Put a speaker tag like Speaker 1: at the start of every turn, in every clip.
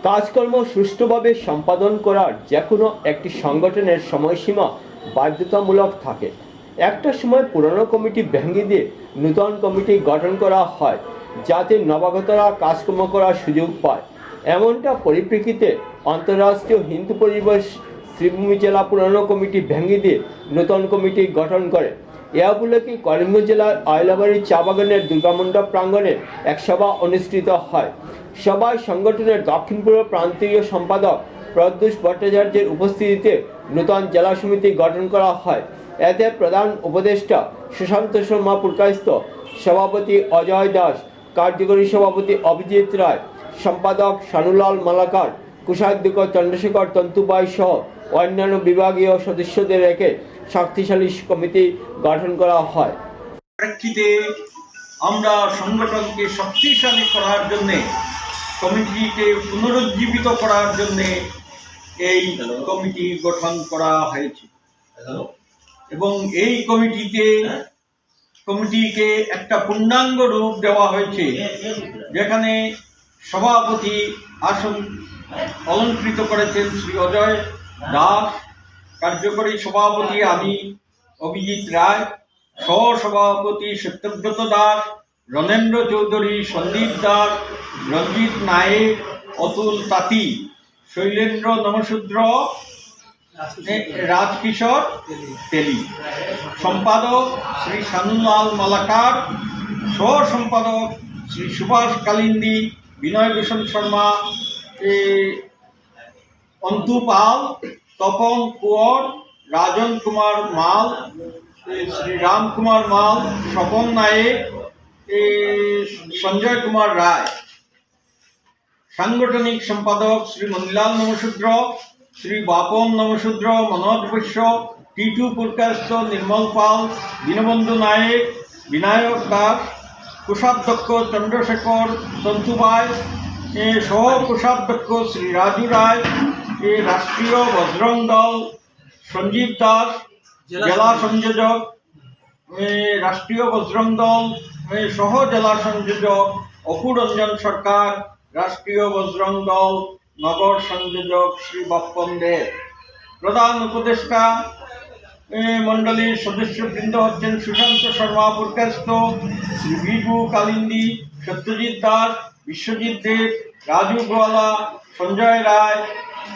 Speaker 1: কাজকর্ম সুষ্ঠুভাবে সম্পাদন করার যে কোনো একটি সংগঠনের সময়সীমা বাধ্যতামূলক থাকে। একটা সময় পুরনো কমিটি ভেঙে দিয়ে নূতন কমিটি গঠন করা হয় যাতে নবাগতরা কাজকর্ম করার সুযোগ পায়। এমনটা পরিপ্রেক্ষিতে আন্তঃরাষ্ট্রীয় হিন্দু পরিবেশ শ্রীভূমি জেলা পুরনো কমিটি ভেঙে দিয়ে নূতন কমিটি গঠন করে। এ উপলক্ষে করিমগঞ্জ জেলার আয়লাবাড়ি চা বাগানের দুর্গামণ্ডপ প্রাঙ্গণে এক সভা অনুষ্ঠিত হয়। সভায় সংগঠনের দক্ষিণ পূর্ব প্রান্তীয় সম্পাদক প্রদ্যুষ ভট্টাচার্যের উপস্থিতিতে নূতন জেলা সমিতি গঠন করা হয়। এতে প্রধান উপদেষ্টা সুশান্ত শর্মা পুরকায়স্থ, সভাপতি অজয় দাস, কার্যকরী সভাপতি অভিজিৎ রায়, সম্পাদক শানুলাল মালাকার, কোষাধ্যক্ষ চন্দ্রশেখর তন্তুবাই সহ অন্যান্য বিভাগীয় সদস্যদের রেখে শক্তিশালী কমিটি গঠন করা হয়।
Speaker 2: প্রেক্ষিতে আমরা সংগঠনকে শক্তিশালী করার জন্যে, কমিটিকে পুনরুজ্জীবিত করার জন্যে এই কমিটি গঠন করা হয়েছে এবং এই কমিটিকে একটা পূর্ণাঙ্গ রূপ দেওয়া হয়েছে, যেখানে সভাপতি আসন অলঙ্কৃত করেছেন শ্রী অজয় দাস, কার্যকরী সভাপতি আমি অভিজিৎ রায়, সহসভাপতি সত্যব্রত দাস, রণেন্দ্র চৌধুরী, সন্দীপ দাস, রঞ্জিত নায়েক, অতুল তাঁতি, শৈলেন্দ্র নমশূদ্র, রাজকিশোর তেলি, সম্পাদক শ্রী শানুলাল মালাকার, সহ সম্পাদক শ্রী সুভাষ কালিন্দী, বিনয় ভূষণ শর্মা, অন্তু পাল, তপন কুঁয়র, রাজন কুমার মাল, শ্রী রাম কুমার মাল, স্বপন নায়েক, সঞ্জয় কুমার রায়। সাংগঠনিক সম্পাদক শ্রী মণিলাল নমশূদ্র, শ্রী বাপন নমশূদ্র, মনোজ বৈশ্য, টিটু পুরকায়স্থ, নির্মল পাল, দীনবন্ধু নায়েক, বিনায়ক দাস, কোষাধ্যক্ষ চন্দ্রশেখর তন্তুবাই, সহ কোষাধ্যক্ষ শ্রী রাজু রায়, রাষ্ট্রীয় বজরং দল সঞ্জীব দাস, জেলা সংযোজক রাষ্ট্রীয় বজরং দল সহ জেলা সংযোজক অপুরঞ্জন সরকার, রাষ্ট্রীয় বজরং দল নগর সংযোজক শ্রী বাপ্পন দে। প্রধান উপদেষ্টা মণ্ডলীর সদস্যবৃন্দ হচ্ছেন সুশান্ত শর্মা পুরকায়স্থ, শ্রী বিভু কালিন্দী, সত্যজিৎ দাস, বিশ্বজিৎ দেব, রাজু গোয়ালা, সঞ্জয় রায়,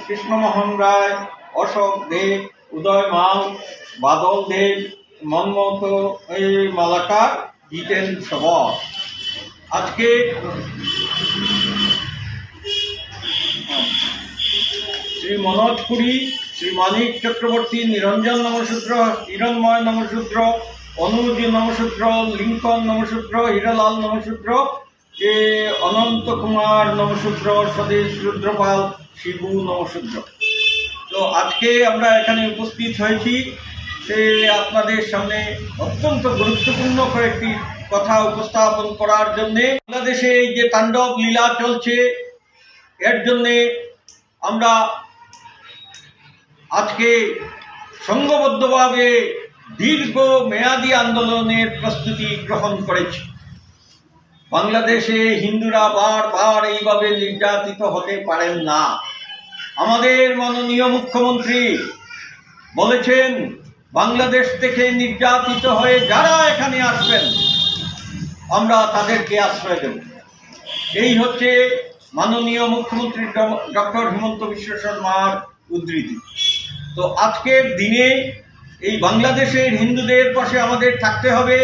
Speaker 2: কৃষ্ণমোহন রায়, অশোক দেব, উদয় মাল, বাদল দেব, মনমত মালাকার, জিতেন সবর। আজকে শ্রী মনোজ পুরী, শ্রী মানিক চক্রবর্তী, নিরঞ্জন নমশূদ্র, হিরণময় নমশূদ্র, অনুজ নমশূদ্র, লিঙ্কন নমশূদ্র, হীরালাল নমশূদ্র, অনন্ত কুমার নমশূদ্র, স্বদেশ রুদ্রপাল, শিবু নমশূদ্র। তো আজকে আমরা এখানে উপস্থিত হয়েছি আপনাদের সামনে অত্যন্ত গুরুত্বপূর্ণ কয়েকটি কথা উপস্থাপন করার জন্যে। বাংলাদেশে এই যে তাণ্ডব লীলা চলছে, এর জন্যে আমরা আজকে সংঘবদ্ধভাবে দীর্ঘ মেয়াদী আন্দোলনের প্রস্তুতি গ্রহণ করেছি। বাংলাদেশে হিন্দুরা বারবার এইভাবে নির্যাতিত হতে পারেন না। আমাদের মাননীয় মুখ্যমন্ত্রী বলেছেন, বাংলাদেশ থেকে নির্যাতিত হয়ে যারা এখানে আসবেন আমরা তাদেরকে আশ্রয় দেব। এই হচ্ছে মাননীয় মুখ্যমন্ত্রী ডক্টর হিমন্ত বিশ্ব শর্মার উদ্ধৃতি। তো আজকের দিনে এই বাংলাদেশের হিন্দুদের পাশে আমাদের থাকতে হবে।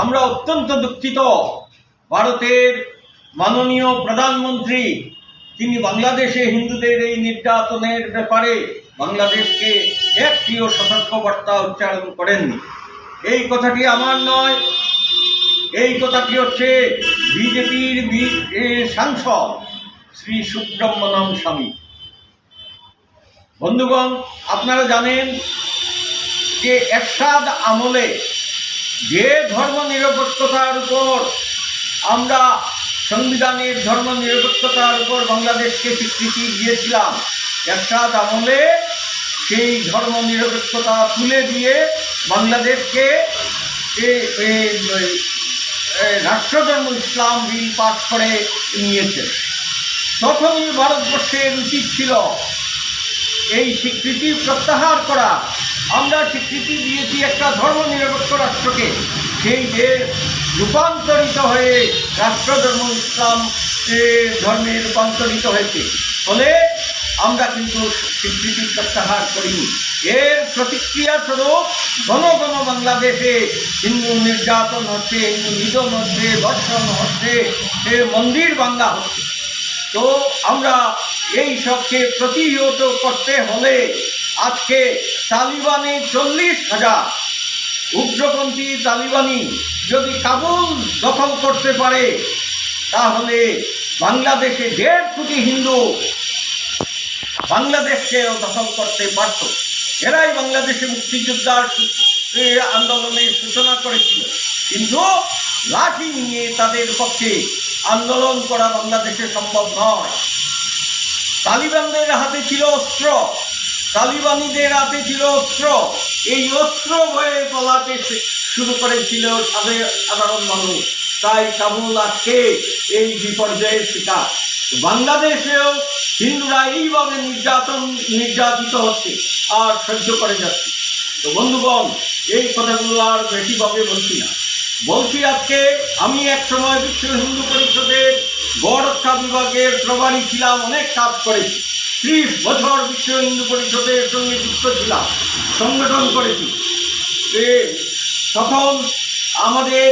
Speaker 2: আমরা অত্যন্ত দুঃখিত, ভারতের মাননীয় প্রধানমন্ত্রী তিনি বাংলাদেশে হিন্দুদের এই নির্যাতনের ব্যাপারে বাংলাদেশকে একটিও সতর্কবার্তা উচ্চারণ করেননি। এই কথাটি আমার নয়, এই কথাটি হচ্ছে বিজেপির সাংসদ শ্রী সুব্রমণ্যম স্বামী। বন্ধুগণ, আপনারা জানেন যে এরশাদ আমলে যে ধর্মনিরপেক্ষতার উপর আমরা সংবিধানের ধর্মনিরপেক্ষতার উপর বাংলাদেশকে স্বীকৃতি দিয়েছিলাম, এরশাদ আমলে সেই ধর্মনিরপেক্ষতা তুলে দিয়ে বাংলাদেশকে রাষ্ট্রধর্ম ইসলাম বিল পাস করে নিয়েছে। তখনই ভারতবর্ষের উচিত ছিল এই স্বীকৃতি প্রত্যাহার করা। আমরা স্বীকৃতি দিয়েছি একটা ধর্মনিরপেক্ষ রাষ্ট্রকে, সেই দেশ রূপান্তরিত হয়ে রাষ্ট্রধর্ম ইসলাম ধর্মে রূপান্তরিত হয়েছে। ফলে আমরা কিন্তু স্বীকৃতি প্রত্যাহার করিনি। এর প্রতিক্রিয়া স্বরূপ ঘন ঘন বাংলাদেশে হিন্দু নির্যাতন হচ্ছে, হিন্দু নিধন হচ্ছে, ধর্ষণ হচ্ছে, মন্দির ভাঙা হচ্ছে। তো আমরা এই সবকে প্রতিহত করতে হলে আজকে তালিবানে 40,000 উগ্রপন্থী তালিবানি যদি কাবুল দখল করতে পারে, তাহলে বাংলাদেশে 1.5 কোটি হিন্দু বাংলাদেশকেও দখল করতে পারত। এরাই বাংলাদেশে মুক্তিযোদ্ধার আন্দোলনের সূচনা করেছিল, কিন্তু লাঠি নিয়ে তাদের পক্ষে আন্দোলন করা বাংলাদেশে সম্ভব নয়। তালিবানদের হাতে ছিল অস্ত্র, তালিবানিদের হাতে ছিল অস্ত্র। এই অস্ত্র ভয়ে পালাতে শুরু করেছিল সাধারণ মানুষ। তাই কাবুল আজকে এই বিপর্যয়ের শিকার। বাংলাদেশেও হিন্দুরা এইভাবে নির্যাতিত হচ্ছে আর সহ্য করে যাচ্ছে। তো বন্ধুগণ, এই কথাগুলো আর বেশিভাবে বলছি না। বলছি আজকে আমি এক সময় বিশ্ব হিন্দু পরিষদের গড়রক্ষা বিভাগের প্রভারী ছিলাম, অনেক কাজ করেছি। 30 বছর বিশ্ব হিন্দু পরিষদের সঙ্গে যুক্ত ছিলাম, সংগঠন করেছি। তখন আমাদের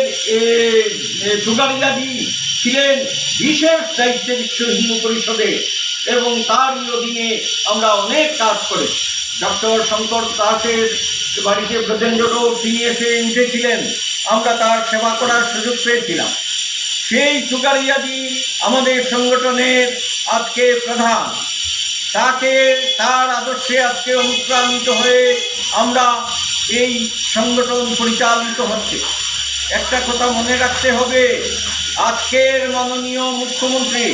Speaker 2: দুগারিয়াদি ছিলেন বিশেষ দায়িত্বে বিশ্ব হিন্দু পরিষদে, এবং তারই অধীনে আমরা অনেক কাজ করেছি। ডক্টর শঙ্কর দাসের বাড়িতে ব্রজেন্দ্র রোড তিনি এসে উঠেছিলেন, আমরা তার সেবা করার সুযোগ পেয়েছিলাম। সেই সুগারিয়াদি আমাদের সংগঠনের আজকে প্রধান। তার আদর্শে আজকে অনুপ্রাণিত হয়ে আমরা এই সংগঠন পরিচালিত হচ্ছে। একটা কথা মনে রাখতে হবে, আজকের মাননীয় মুখ্যমন্ত্রী,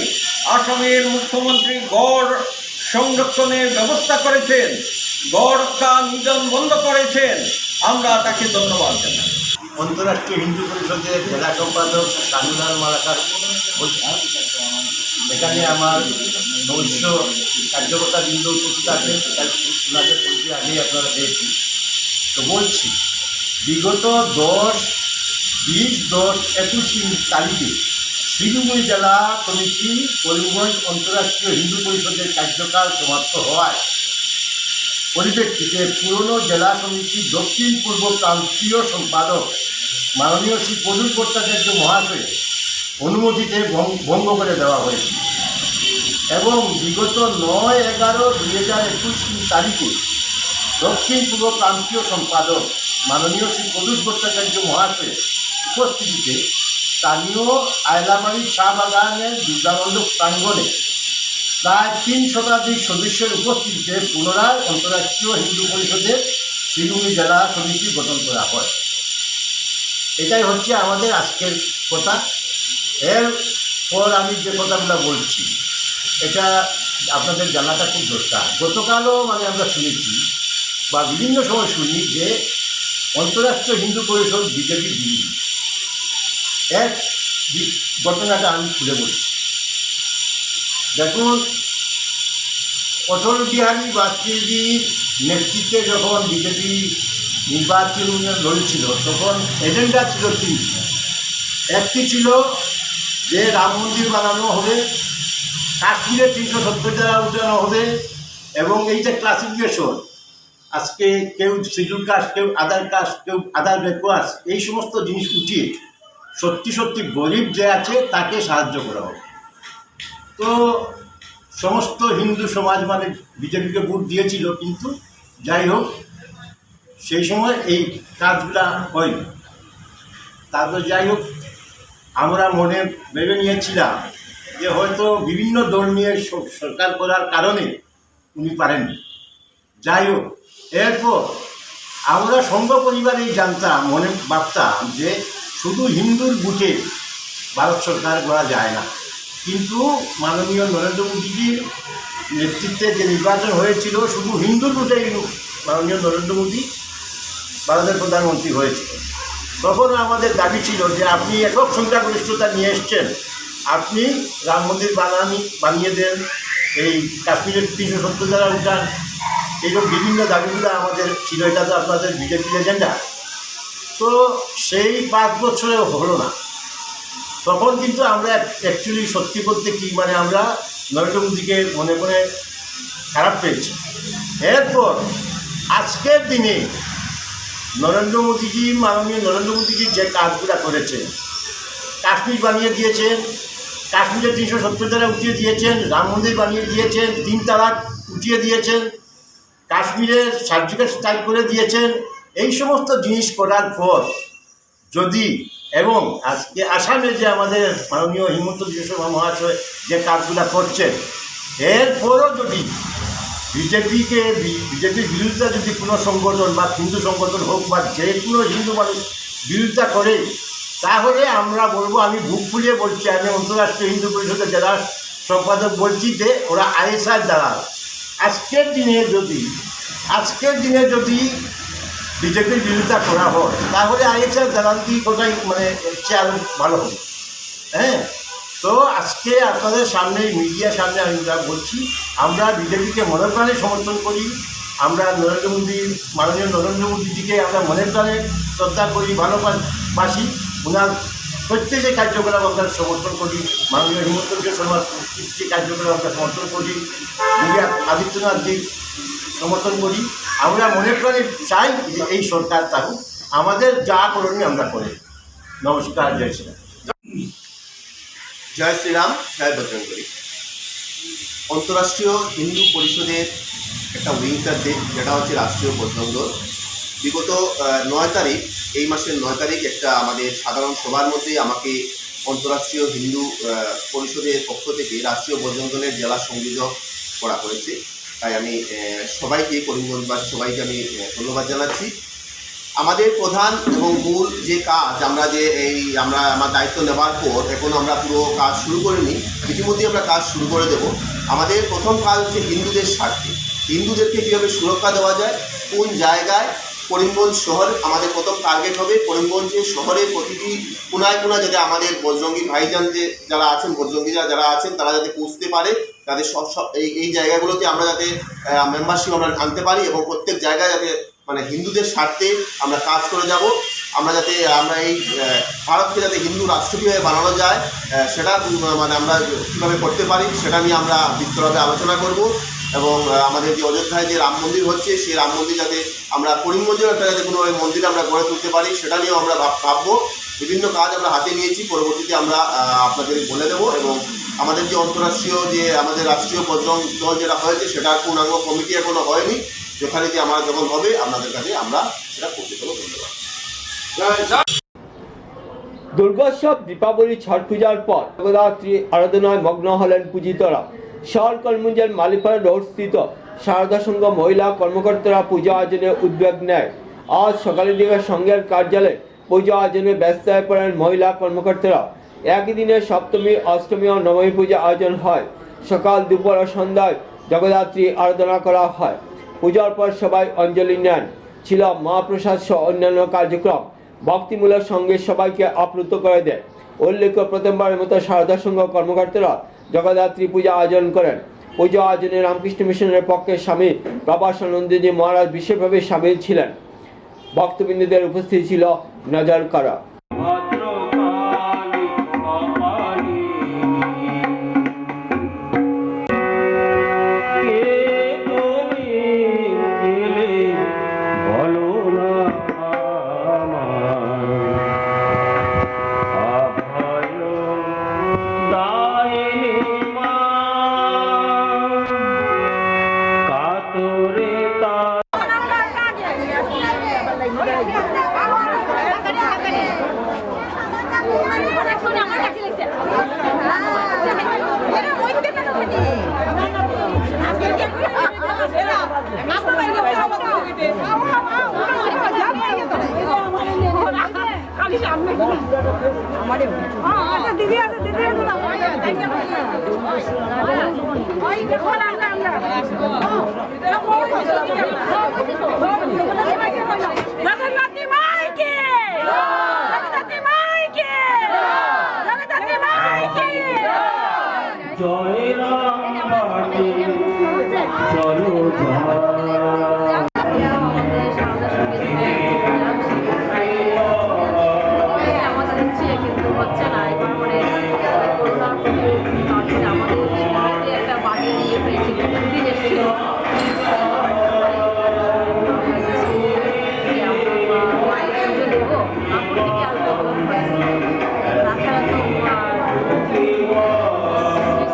Speaker 2: আসামের মুখ্যমন্ত্রী গড় সংরক্ষণের ব্যবস্থা করেছেন, গড় রক্ষা নিধন বন্ধ করেছেন। আমরা তাকে ধন্যবাদ জানাই।
Speaker 3: অন্তরাষ্ট্রীয় হিন্দু পরিষদের জেলা সম্পাদক কানুলাল মালাকার বলছি। এখানে আমার নৈশ কার্যকর্তা বৃন্দ উপস্থিত আছেন, ওনাদের পরিচয় আগেই আপনারা পেয়েছি। তো বলছি, বিগত 10-20-10-21 তারিখে শিলিগুড়ি জেলা কমিটি করিমগঞ্জ অন্তরাষ্ট্রীয় হিন্দু পরিষদের কার্যকাল সমাপ্ত হওয়ায় পরিপ্রেক্ষিতে পুরনো জেলা সমিতি দক্ষিণ পূর্ব প্রান্তীয় সম্পাদক মাননীয় শ্রী প্রদূর ভট্টাচার্য মহাশয়ের অনুমতিতে ভঙ্গ করে দেওয়া হয়েছে এবং বিগত 9-11-2021 তারিখে দক্ষিণ পূর্ব প্রান্তীয় সম্পাদক মাননীয় শ্রী প্রদূর ভট্টাচার্য মহাশয়ের উপস্থিতিতে স্থানীয় আয়লামারি চা বাগানের দুর্গামণ্ডপ প্রাঙ্গণে প্রায় 3 শতাধিক সদস্যের উপস্থিতিতে পুনরায় অন্তরাষ্ট্রীয় হিন্দু পরিষদের শিলিগুড়ি জেলা সমিতি গঠন করা হয়। এটাই হচ্ছে আমাদের আজকের কথা। এরপর আমি যে কথাগুলো বলছি, এটা আপনাদের জানাটা খুব দরকার। গতকালও আমরা শুনেছি বা বিভিন্ন সময় শুনি যে অন্তরাষ্ট্রীয় হিন্দু পরিষদ বিজেপি বিরোধী। এক ঘটনাটা আমি খুলে বলছি। দেখুন, অটল বিহারী বাজপেয়ীর নেতৃত্বে যখন বিজেপি নির্বাচন লড়ছিল, তখন এজেন্ডা ছিল 3টি। একটি ছিল যে রাম মন্দির বানানো হবে, কাশ্মীরে 370 ধারা উঠানো হবে, এবং এই যে ক্লাসিফিকেশন, আজকে কেউ শিডিউল কাস্ট, কেউ আদার কাস্ট, কেউ আদার ব্যাকওয়ার্ড, এই সমস্ত জিনিস উঠিয়ে সত্যি সত্যি গরিব যে আছে তাকে সাহায্য করা হবে। তো সমস্ত হিন্দু সমাজ বিজেপিকে ভোট দিয়েছিল, কিন্তু যাই হোক সেই সময় এই কাজগুলা হয়নি। তারপর যাই হোক আমরা মনে ভেবে নিয়েছিলাম যে হয়তো বিভিন্ন দল নিয়ে সরকার করার কারণে উনি পারেননি। যাই হোক, এরপর আমরা সংঘ পরিবারেই জানতাম, মনে ভাবতাম যে শুধু হিন্দুর বুথে ভারত সরকার করা যায় না। কিন্তু মাননীয় নরেন্দ্র মোদীজির নেতৃত্বে যে নির্বাচন হয়েছিল, শুধু হিন্দুর বুথেই মাননীয় নরেন্দ্র মোদী ভারতের প্রধানমন্ত্রী হয়েছিল। তখন আমাদের দাবি ছিল যে আপনি একক সংখ্যাগরিষ্ঠতা নিয়ে এসছেন, আপনি রাম মন্দির বানিয়ে দেন, এই কাশ্মীরের 370 ধারা উঠান, এইরকম বিভিন্ন দাবিগুলো আমাদের ছিল। এটা তো আপনাদের বিজেপির এজেন্ডা। তো সেই 5 বছরেও হলো না। তখন কিন্তু আমরা অ্যাকচুয়ালি সত্যি বলতে কি মানে আমরা নরেন্দ্র মোদীকে মনে মনে খারাপ পেয়েছি। এরপর আজকের দিনে মাননীয় নরেন্দ্র মোদীজি যে কাজগুলো করেছেন, কাশ্মীর বানিয়ে দিয়েছেন, কাশ্মীরে 370 ধারা উঠিয়ে দিয়েছেন, রাম মন্দির বানিয়ে দিয়েছেন, 3 তালাক উঠিয়ে দিয়েছেন, কাশ্মীরের সার্জিক্যাল স্ট্রাইক করে দিয়েছেন। এই সমস্ত জিনিস করার পর যদি এবং আজকে আসামে যে আমাদের মাননীয় হিমন্ত বিশ্ব শর্মা মহাশয় যে কাজগুলো করছেন, এরপরও যদি বিজেপির বিরোধিতা যদি কোনো সংগঠন বা হিন্দু সংগঠন হোক বা যে কোনো হিন্দু মানুষ বিরোধিতা করে, তাহলে আমরা বলবো, আমি বুক ফুলিয়ে বলছি, আমি অন্তর্রাষ্ট্রীয় হিন্দু পরিষদের জেলা সম্পাদক বলছি যে ওরা আইএসআর দালাল। আজকের দিনে যদি বিজেপির বিরোধিতা করা হয়, তাহলে আইএসআর দালালটি কোথায় মানে চেয়ে আরও ভালো হবে। হ্যাঁ, তো আজকে আপনাদের সামনে মিডিয়ার সামনে আমরা বলছি, আমরা বিজেপিকে মনে প্রাণে সমর্থন করি। আমরা মাননীয় নরেন্দ্র মোদীজিকে আমরা মনের প্রাণে শ্রদ্ধা করি, ভালোবাসি। ওনার প্রত্যেকটি কার্যকলাপ আমরা সমর্থন করি। মাননীয় হিমন্ত বিশ্ব শর্মার প্রত্যেকটি কার্যকলাপ আমরা সমর্থন করি। যোগী আদিত্যনাথজির সমর্থন করি। আমরা মনে প্রাণে চাই যে এই সরকার থাকুক, আমাদের যা করণীয় আমরা করি। নমস্কার, জয় শ্রীরাম।
Speaker 4: জয় শ্রীরাম, জয় বজরঙ্গবলী। অন্তর্রাষ্ট্রীয় হিন্দু পরিষদের একটা উইংস আছে, যেটা হচ্ছে রাষ্ট্রীয় বজরঙ্গ। বিগত 9 তারিখ, এই মাসের 9 তারিখ একটা আমাদের সাধারণ সভার মধ্যে আমাকে অন্তর্রাষ্ট্রীয় হিন্দু পরিষদের পক্ষ থেকে রাষ্ট্রীয় বজরঙ্গের জেলা সংযোজক করা হয়েছে। তাই আমি সবাইকে, করিমগঞ্জবাসী সবাইকে আমি ধন্যবাদ জানাচ্ছি। আমাদের প্রধান এবং মূল যে কাজ, আমরা আমার দায়িত্ব নেওয়ার পর এখনও আমরা পুরো কাজ শুরু করিনি, ইতিমধ্যেই আমরা কাজ শুরু করে দেব। আমাদের প্রথম কাজ হচ্ছে হিন্দুদের স্বার্থে, হিন্দুদেরকে কীভাবে সুরক্ষা দেওয়া যায়, কোন জায়গায়। করিমগঞ্জ শহর আমাদের প্রথম টার্গেট হবে। করিমগঞ্জের শহরের প্রতিটি কোনায় যাতে আমাদের বজরঙ্গী ভাইজান যারা আছেন, বজরঙ্গীরা যারা আছেন, তারা যাতে পৌঁছতে পারে, তাদের এই জায়গাগুলোতে আমরা যাতে মেম্বারশিপ আমরা আনতে পারি এবং প্রত্যেক জায়গায় যাতে মানে হিন্দুদের স্বার্থে আমরা কাজ করে যাব। আমরা এই ভারতকে যাতে হিন্দু রাষ্ট্র কীভাবে বানানো যায়, সেটা মানে আমরা কীভাবে করতে পারি, সেটা নিয়ে আমরা বিস্তরভাবে আলোচনা করব। এবং আমাদের যে অযোধ্যায় যে রাম মন্দির হচ্ছে, সেই রাম মন্দির যাতে আমরা করিমগঞ্জের একটা যাতে কোনো মন্দির আমরা গড়ে তুলতে পারি, সেটা নিয়েও আমরা ভাববো। বিভিন্ন কাজ আমরা হাতে নিয়েছি, পরবর্তীতে আমরা আপনাদের বলে দেবো। এবং আমাদের যে অন্তর্রাষ্ট্রীয় আমাদের রাষ্ট্রীয় বজরং দল যেটা হয়েছে, সেটার পূর্ণাঙ্গ কমিটি এখনো হয়নি। যেখানে আমরা যখন হবে আপনাদের কাছে আমরা সেটা পৌঁছে দেবো। ধন্যবাদ।
Speaker 1: দুর্গোৎসব, দীপাবলি, ছট পূজার পর জগদ্ধাত্রী আরাধনায় মগ্ন হলেন পূজিতরা। শহর করিমগঞ্জের মালিপাড়া রোড স্থিত শারদা সংঘ মহিলা কর্মকর্তারা পূজা আয়োজনে উদ্যোগ নেয়। আজ সকালের দিকে সংঘের কার্যালয়ে পূজা আয়োজনে ব্যস্ত হয়ে পড়েন মহিলা কর্মকর্তারা। একই দিনে সপ্তমী, অষ্টমী ও নবমী পূজা আয়োজন হয়। সকাল, দুপুর ও সন্ধ্যায় জগদ্ধাত্রী আরাধনা করা হয়। পূজার পর সবাই অঞ্জলি নেন। ছিল মহাপ্রসাদ সহ অন্যান্য কার্যক্রম। ভক্তিমূলক সঙ্গে সবাইকে আপ্লুত করে দেয়। উল্লেখ্য, প্রথমবারের মতো শারদা সংঘ কর্মকর্তারা জগদ্ধাত্রী পূজা আয়োজন করেন। পূজা আয়োজনে রামকৃষ্ণ মিশনের পক্ষে স্বামী প্রভাসানন্দজি মহারাজ বিশেষভাবে সামিল ছিলেন। ভক্তবৃন্দদের উপস্থিত ছিল নজর করা।
Speaker 5: দিদি আছে জগন্নাথী মাইকে, জগন্নাথী মাইকে, জগন্নাথী মাইকে।
Speaker 6: আমাদের হচ্ছে কিন্তু হচ্ছে না এবার মানে করোনার তারপরে আমাদের সমাজে একটা বাড়ি নিয়ে হয়েছে দিন এসেছিল মায়ের পুজো দেবো তারপর থেকে আর প্রোগ্রাম হয়েছে তাছাড়া তো শ্রী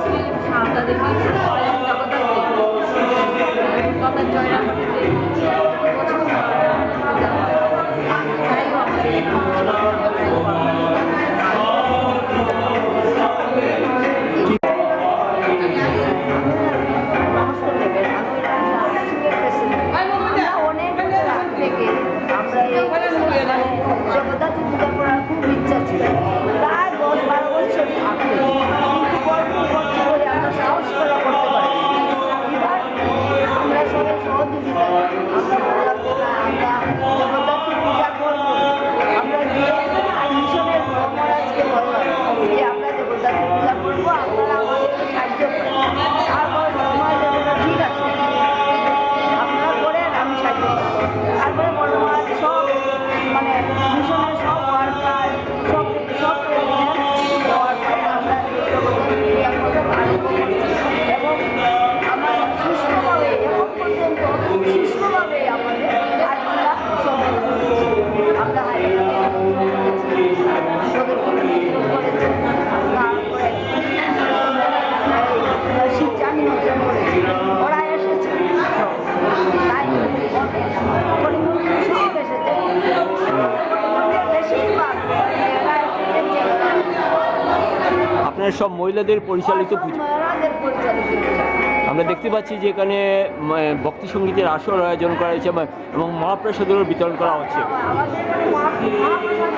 Speaker 6: শ্রী সারদা দেবী জগদ্ধাত্রী জয়রামবাটিতে বছর
Speaker 5: জগদ্ধাত্রী পূজা করার খুব ইচ্ছা ছিল প্রায় 10-12 বছর আগে বলে আমরা সাহস করে করতে পারি এবার আমরা সবাই সহযোগিতা আমরা বললাম যে না আমরা জগদ্ধাত্রী পূজা করবো আমরা গিয়ে আর মিশনের মহারাজকে বললাম যে আমরা জগদ্ধাত্রী পূজা করবো আপনারা আমাদেরকে সাহায্য করেন তারপর মহারাজ বলল ঠিক আছে আপনারা করেন আমি সাহায্য করবো তারপরে বড় মহারাজ সব মানে মিশনের সব ওয়ার্কার সব দেওয়ার পরে আমরা এবং আমার সুষ্ঠুভাবে এখন পর্যন্ত সুষ্ঠুভাবে আমাদের কাজগুলা সম্পন্ন হয়েছে আমরা শিক্ষা নিমন্ত্রণ করেছি ওরা এসেছে তাই সব এসেছে বেশিরভাগ
Speaker 1: আপনার সব মহিলাদের পরিচালিত পুজো
Speaker 5: মহারাজের পরিচালিত পূজা।
Speaker 1: আমরা দেখতে পাচ্ছি যে এখানে ভক্তি সঙ্গীতের আসর আয়োজন করা হয়েছে এবং মহাপ্রসাদেরও বিতরণ করা হচ্ছে
Speaker 5: আমাদের এখানে মহাপ্রসাদ